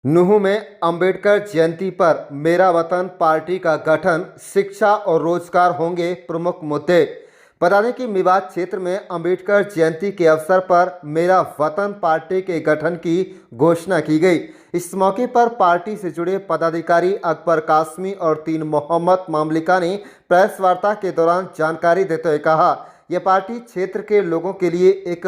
नूंह में अंबेडकर जयंती पर मेरा वतन पार्टी का गठन, शिक्षा और रोजगार होंगे प्रमुख मुद्दे। बता दें कि मेवात क्षेत्र में अंबेडकर जयंती के अवसर पर मेरा वतन पार्टी के गठन की घोषणा की गई। इस मौके पर पार्टी से जुड़े पदाधिकारी अकबर कासमी और तीन मोहम्मद मामलिका ने प्रेस वार्ता के दौरान जानकारी देते हुए कहा, यह पार्टी क्षेत्र के लोगों के लिए एक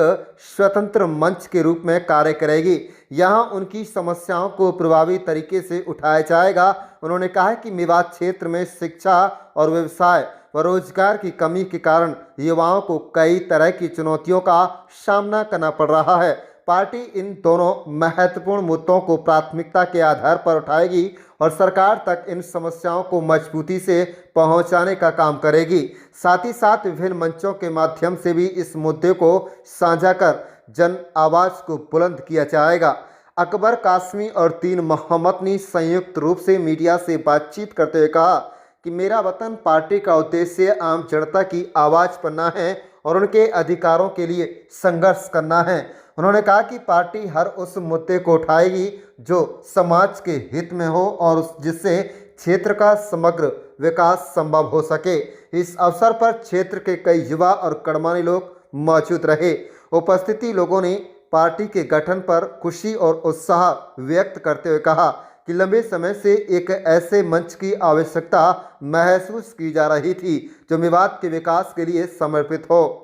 स्वतंत्र मंच के रूप में कार्य करेगी। यहां उनकी समस्याओं को प्रभावी तरीके से उठाया जाएगा। उन्होंने कहा कि मेवात क्षेत्र में शिक्षा और व्यवसाय व रोजगार की कमी के कारण युवाओं को कई तरह की चुनौतियों का सामना करना पड़ रहा है। पार्टी इन दोनों महत्वपूर्ण मुद्दों को प्राथमिकता के आधार पर उठाएगी और सरकार तक इन समस्याओं को मजबूती से पहुंचाने का काम करेगी। साथ ही साथ विभिन्न मंचों के माध्यम से भी इस मुद्दे को साझा कर जन आवाज को बुलंद किया जाएगा। अकबर कासमी और तीन मोहम्मद ने संयुक्त रूप से मीडिया से बातचीत करते हुए कहा कि मेरा वतन पार्टी का उद्देश्य आम जनता की आवाज़ बनना है और उनके अधिकारों के लिए संघर्ष करना है। उन्होंने कहा कि पार्टी हर उस मुद्दे को उठाएगी जो समाज के हित में हो और जिससे क्षेत्र का समग्र विकास संभव हो सके। इस अवसर पर क्षेत्र के कई युवा और गणमान्य लोग मौजूद रहे। उपस्थिति लोगों ने पार्टी के गठन पर खुशी और उत्साह व्यक्त करते हुए कहा कि लंबे समय से एक ऐसे मंच की आवश्यकता महसूस की जा रही थी जो मेवात के विकास के लिए समर्पित हो।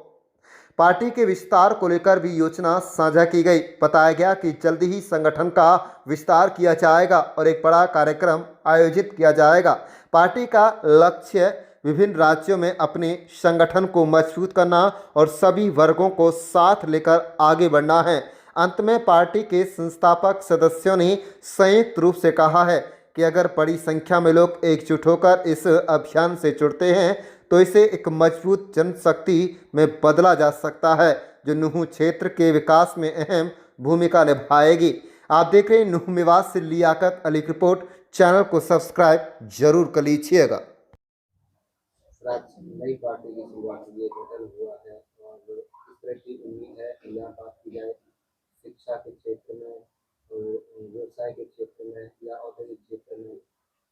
पार्टी के विस्तार को लेकर भी योजना साझा की गई। बताया गया कि जल्द ही संगठन का विस्तार किया जाएगा और एक बड़ा कार्यक्रम आयोजित किया जाएगा। पार्टी का लक्ष्य विभिन्न राज्यों में अपने संगठन को मजबूत करना और सभी वर्गों को साथ लेकर आगे बढ़ना है। अंत में पार्टी के संस्थापक सदस्यों ने संयुक्त रूप से कहा है कि अगर बड़ी संख्या में लोग एकजुट होकर इस अभियान से जुड़ते हैं तो इसे एक मजबूत जनशक्ति में बदला जा सकता है जो नूंह क्षेत्र के विकास में अहम भूमिका निभाएगी। आप देख रहे हैं नूंह मेवात से लियाकत अली की रिपोर्ट। चैनल को सब्सक्राइब जरूर कर लीजिएगा। नई पार्टी की शुरुआत हुई है, गठन हुआ है और इस तरह की उम्मीद है कि यहाँ बात की जाए शिक्षा के क्षेत्र में, व्यवसाय के क्षेत्र में या औद्योगिक क्षेत्र में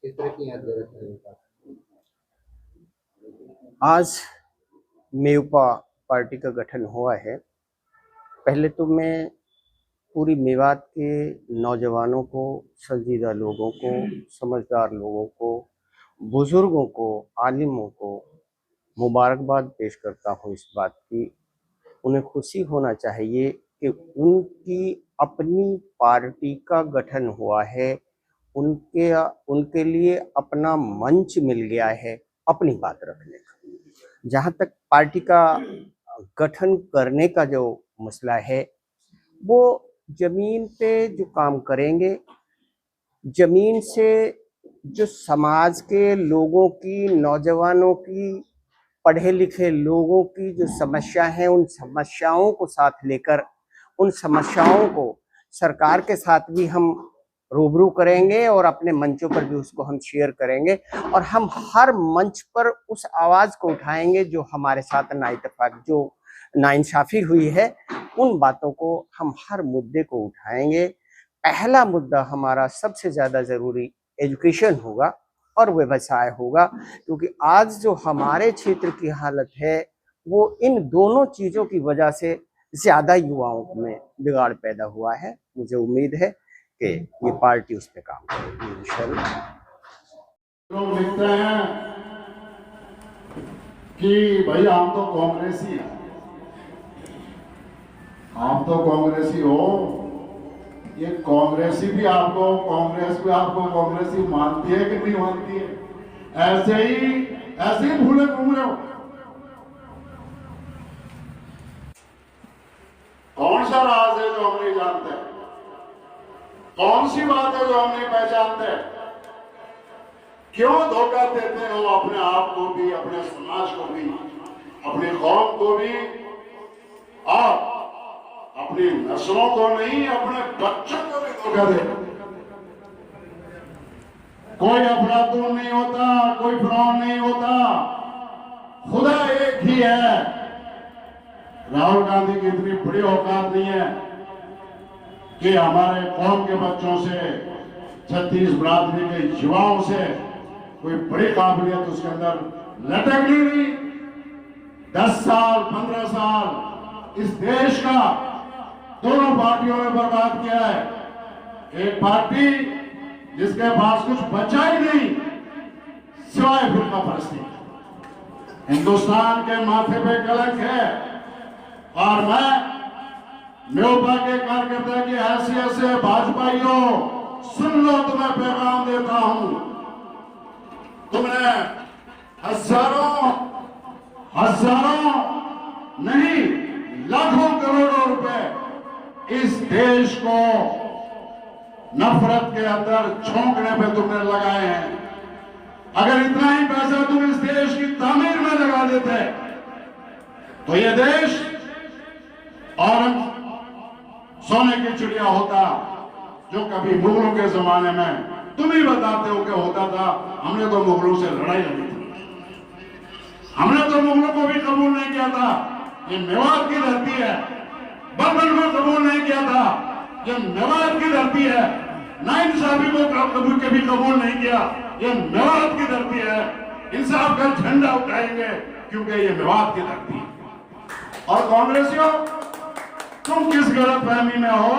किस तरह की यहाँ जरूरत है। आज मेवपा पार्टी का गठन हुआ है। पहले तो मैं पूरी मेवात के नौजवानों को, संजीदा लोगों को, समझदार लोगों को, बुजुर्गों को, आलिमों को मुबारकबाद पेश करता हूँ इस बात की। उन्हें खुशी होना चाहिए कि उनकी अपनी पार्टी का गठन हुआ है, उनके लिए अपना मंच मिल गया है अपनी बात रखने का। जहाँ तक पार्टी का गठन करने का जो मसला है, वो जमीन पे जो काम करेंगे, जमीन से जो समाज के लोगों की, नौजवानों की, पढ़े लिखे लोगों की जो समस्या है, उन समस्याओं को साथ लेकर उन समस्याओं को सरकार के साथ भी हम रूबरू करेंगे और अपने मंचों पर भी उसको हम शेयर करेंगे और हम हर मंच पर उस आवाज को उठाएंगे जो हमारे साथ नाइतफाक, जो नाइंसाफी हुई है, उन बातों को हम हर मुद्दे को उठाएंगे। पहला मुद्दा हमारा सबसे ज्यादा जरूरी एजुकेशन होगा और व्यवसाय होगा, क्योंकि आज जो हमारे क्षेत्र की हालत है वो इन दोनों चीजों की वजह से ज्यादा युवाओं में बिगाड़ पैदा हुआ है। मुझे उम्मीद है कि ये पार्टी उस पर काम करेगी इंशाल्लाह। लोग लिखते हैं कि भाई हम तो कांग्रेसी हैं, आप तो कांग्रेसी हो। ये कांग्रेसी भी आपको, कांग्रेस भी आपको कांग्रेसी मानती है कि नहीं मानती है? ऐसे ही भूले घूम रहे हो। कौन सा राज है जो हम नहीं जानते? कौन सी बात है जो हम नहीं पहचानते? क्यों धोखा देते हो अपने आप को भी, अपने समाज को भी, अपनी कौम को भी और अपनी नस्लों को नहीं, अपने बच्चों को भी धोखा देते? कोई अफलातून नहीं होता, कोई फ्रॉड नहीं होता, खुदा एक ही है। राहुल गांधी की इतनी बड़ी औकात नहीं है कि हमारे कौम के बच्चों से 36 बिरादरी के युवाओं से कोई बड़ी काबिलियत उसके अंदर लटक नहीं रही। 10 साल 15 साल इस देश का दोनों पार्टियों ने बर्बाद किया है। एक पार्टी जिसके पास कुछ बचा ही नहीं सिवाय फिरका परस्ती, हिंदुस्तान के माथे पे कलंक है। और मैं न्योपा के कार्यकर्ता की हैसियत से भाजपाइयों सुन लो, तुम्हें पैगाम देता हूं। तुमने हजारों नहीं लाखों करोड़ों रुपए इस देश को नफरत के अंदर झोंकने पे तुमने लगाए हैं। अगर इतना ही पैसा तुम इस देश की तामीर में लगा देते तो ये देश और सोने की चिड़िया होता, जो कभी मुगलों के जमाने में तुम ही बताते हो क्या होता था। हमने तो मुगलों से लड़ाई लड़ी थी, हमने तो मुगलों को भी कबूल नहीं किया था। ये मेवात की धरती है। बर्बन को कबूल नहीं किया था, ये मेवात की धरती है। नाइंसाफी को कभी कबूल नहीं किया, ये मेवात की धरती है। इंसाफ का झंडा उठाएंगे क्योंकि ये मेवात की धरती है। और कांग्रेसियों, तुम किस गलत फहमी में हो?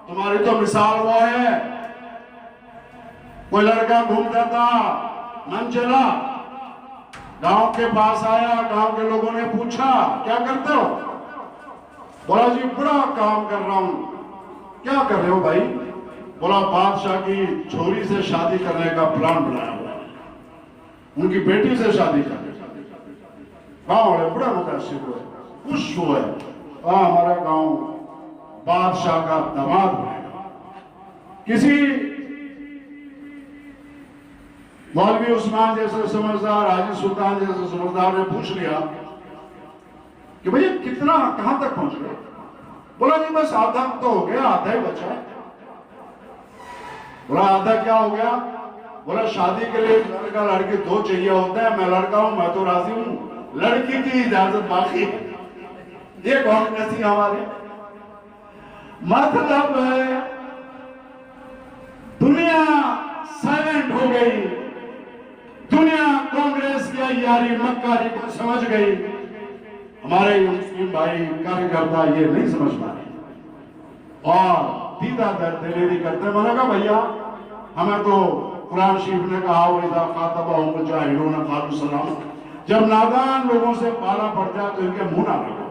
तुम्हारी तो मिसाल वो है, कोई लड़का घूमता था, मन चला, गांव के पास आया, गांव के लोगों ने पूछा क्या करते हो? बोला जी बड़ा काम कर रहा हूं। क्या कर रहे हो भाई? बोला बादशाह की छोरी से शादी करने का प्लान बनाया हुआ है, उनकी बेटी से शादी करने। गांव वाले बड़ा मुतासिर हुए, खुश हुए, हमारा गांव बादशाह का दामाद बनेगा। किसी मौलवी उस्मान जैसे समझदार, हाजी सुल्तान जैसे समझदार ने पूछ लिया कि भैया कितना, कहां तक पहुंच गए? बोला जी बस आधा तो हो गया, आधा ही बचा है। बोला आधा क्या हो गया? बोला शादी के लिए लड़का लड़की दो चाहिए होता है, मैं लड़का हूं, मैं तो राजी हूं, लड़की की इजाजत बाकी है। ये कौन कैसी हमारे मतलब दुनिया साइलेंट हो गई, दुनिया कांग्रेस की यारी मक्कारी को समझ गई। हमारे मुस्लिम भाई कार्यकर्ता ये नहीं समझ पा रहे और दीदा दलेरी करते। मैंने कहा भैया हमें तो कुरान शरीफ ने कहा वैसा खातबहुम जाहिलून क़ालू सलाम, जब नादान लोगों से पाला पड़ जाए तो इनके मुंह ना लगे।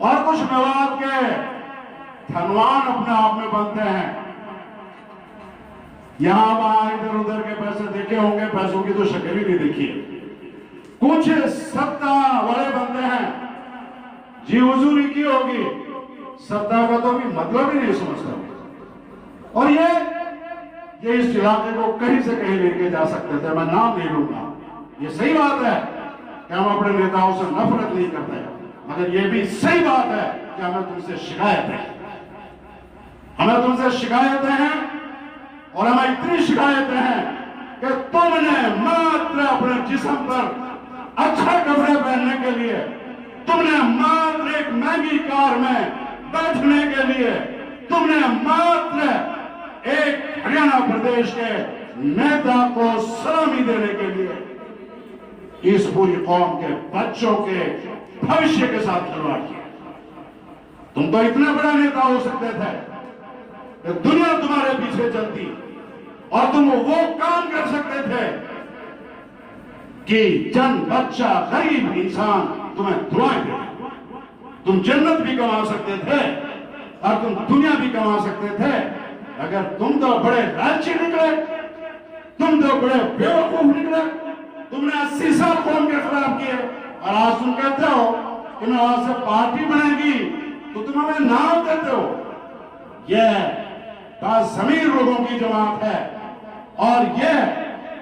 और कुछ मेवात के धनवान अपने आप में बनते हैं, यहां वहां इधर उधर के पैसे देखे होंगे, पैसों की तो शक्ल ही नहीं देखी है। कुछ सत्ता वाले बनते हैं, जी हुजूरी की होगी, सत्ता का तो भी मतलब ही नहीं समझता। और ये इस इलाके को कहीं से कहीं लेके जा सकते थे, मैं नाम नहीं लूंगा। ये सही बात है कि हम अपने नेताओं से नफरत नहीं करते, मगर ये भी सही बात है कि हमें तुमसे शिकायत है, हमें तुमसे शिकायतें हैं। और हमें इतनी शिकायतें हैं कि तुमने मात्र अपने जिस्म पर अच्छा कपड़े पहनने के लिए, तुमने मात्र एक महंगी कार में बैठने के लिए, तुमने मात्र एक हरियाणा प्रदेश के नेता को सलामी देने के लिए इस पूरी कौम के बच्चों के भविष्य के साथ खिलवाड़ किया। तुम तो इतने बड़ा नेता हो सकते थे कि दुनिया तुम्हारे पीछे चलती और तुम वो काम कर सकते थे कि जन बच्चा गरीब इंसान तुम्हें दुआएं दे। तुम जन्नत भी कमा सकते थे और तुम दुनिया भी कमा सकते थे। अगर तुम तो बड़े लालची निकले, तुम तो बड़े बेवकूफ निकले, तुमने 80 साल कौम के खिलाफ किए और आज तुम कहते हो कि मैं वहां से पार्टी बनेगी तो तुम हमें नाम देते हो। यह बाज़मीर लोगों की जमात है और यह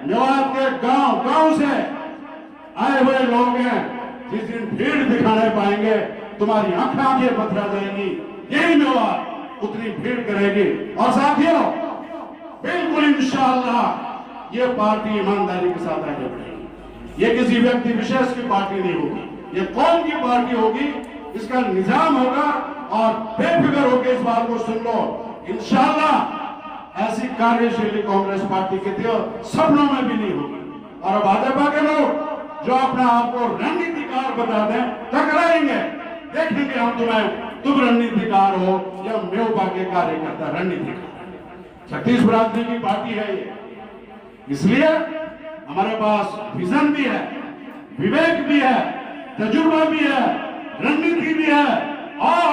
मेवात के गांव से आए हुए लोग हैं। जिस दिन भीड़ दिखाने पाएंगे तुम्हारी आंखें पथरा जाएंगी, यही मेवात उतनी भीड़ करेगी। और साथियों बिल्कुल इंशाअल्लाह ये पार्टी ईमानदारी के साथ आगे बढ़ेगी। ये किसी व्यक्ति विशेष की पार्टी नहीं होगी, ये कौम की पार्टी होगी, इसका निजाम होगा। और बेफिक्र होकर इस बात को सुन लो, इंशाअल्लाह ऐसी कार्यशैली कांग्रेस पार्टी की थी और सपनों में भी नहीं होगी। और भाजपा के लोग जो अपने आप को रणनीतिकार बता दें, टकराएंगे, देखेंगे हम तुम रणनीतिकार हो या मेउपा के कार्यकर्ता रणनीतिकार। छत्तीस बिरादरी की पार्टी है ये, इसलिए हमारे पास विजन भी है, विवेक भी है, तजुर्बा भी है, रणनीति भी है और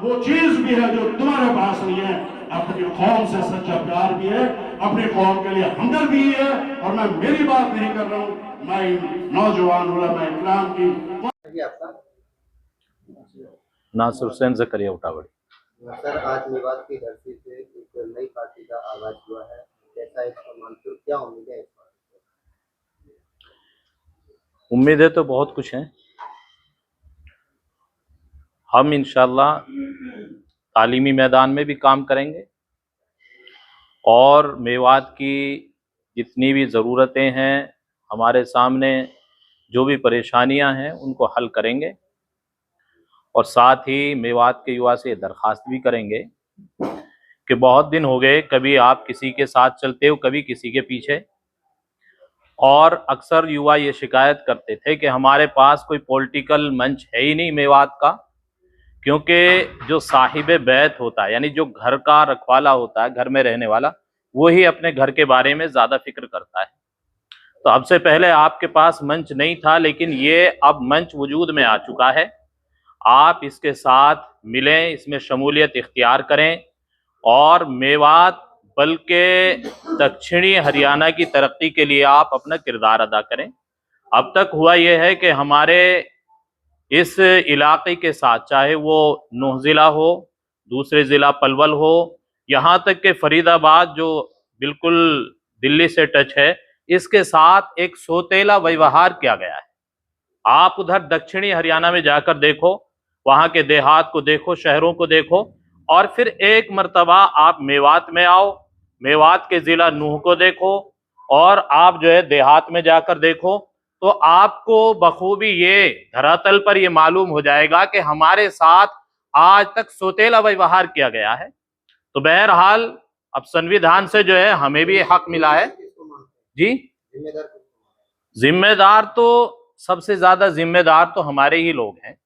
वो चीज भी है जो तुम्हारे पास नहीं है। अपनी कौम से सच्चा प्यार भी है, अपनी कौम के लिए हमदर्दी भी है। और मैं मेरी बात नहीं कर रहा हूं, मैं नौजवान उलमा इस्लाम की। आपका नासिर हुसैन जकरिया उटावड़ी। सर, आज मेवात की धरती से एक नई पार्टी का आगाज हुआ है, कैसा इसका मंसूर, क्या उम्मीद है इस पार्टी से? उम्मीदें तो बहुत कुछ हैं। हम इंशाल्लाह तालीमी मैदान में भी काम करेंगे और मेवात की जितनी भी ज़रूरतें हैं, हमारे सामने जो भी परेशानियां हैं, उनको हल करेंगे। और साथ ही मेवात के युवा से दरख्वास्त भी करेंगे कि बहुत दिन हो गए, कभी आप किसी के साथ चलते हो, कभी किसी के पीछे। और अक्सर युवा ये शिकायत करते थे कि हमारे पास कोई पॉलिटिकल मंच है ही नहीं मेवात का, क्योंकि जो साहिब बैत होता है, यानी जो घर का रखवाला होता है, घर में रहने वाला, वही अपने घर के बारे में ज़्यादा फिक्र करता है। तो अब से पहले आपके पास मंच नहीं था, लेकिन ये अब मंच वजूद में आ चुका है। आप इसके साथ मिलें, इसमें शमूलियत इख्तियार करें और मेवात बल्कि दक्षिणी हरियाणा की तरक्की के लिए आप अपना किरदार अदा करें। अब तक हुआ यह है कि हमारे इस इलाके के साथ, चाहे वो नूह ज़िला हो, दूसरे ज़िला पलवल हो, यहाँ तक कि फरीदाबाद जो बिल्कुल दिल्ली से टच है, इसके साथ एक सौतेला व्यवहार किया गया है। आप उधर दक्षिणी हरियाणा में जाकर देखो, वहाँ के देहात को देखो, शहरों को देखो, और फिर एक मर्तबा आप मेवात में आओ, मेवात के ज़िला नूह को देखो, और आप जो है देहात में जाकर देखो, तो आपको बखूबी ये धरातल पर ये मालूम हो जाएगा कि हमारे साथ आज तक सौतेला व्यवहार किया गया है। तो बहरहाल अब संविधान से जो है हमें भी हक मिला है। जी, जिम्मेदार जिम्मेदार तो सबसे ज्यादा जिम्मेदार तो हमारे ही लोग हैं।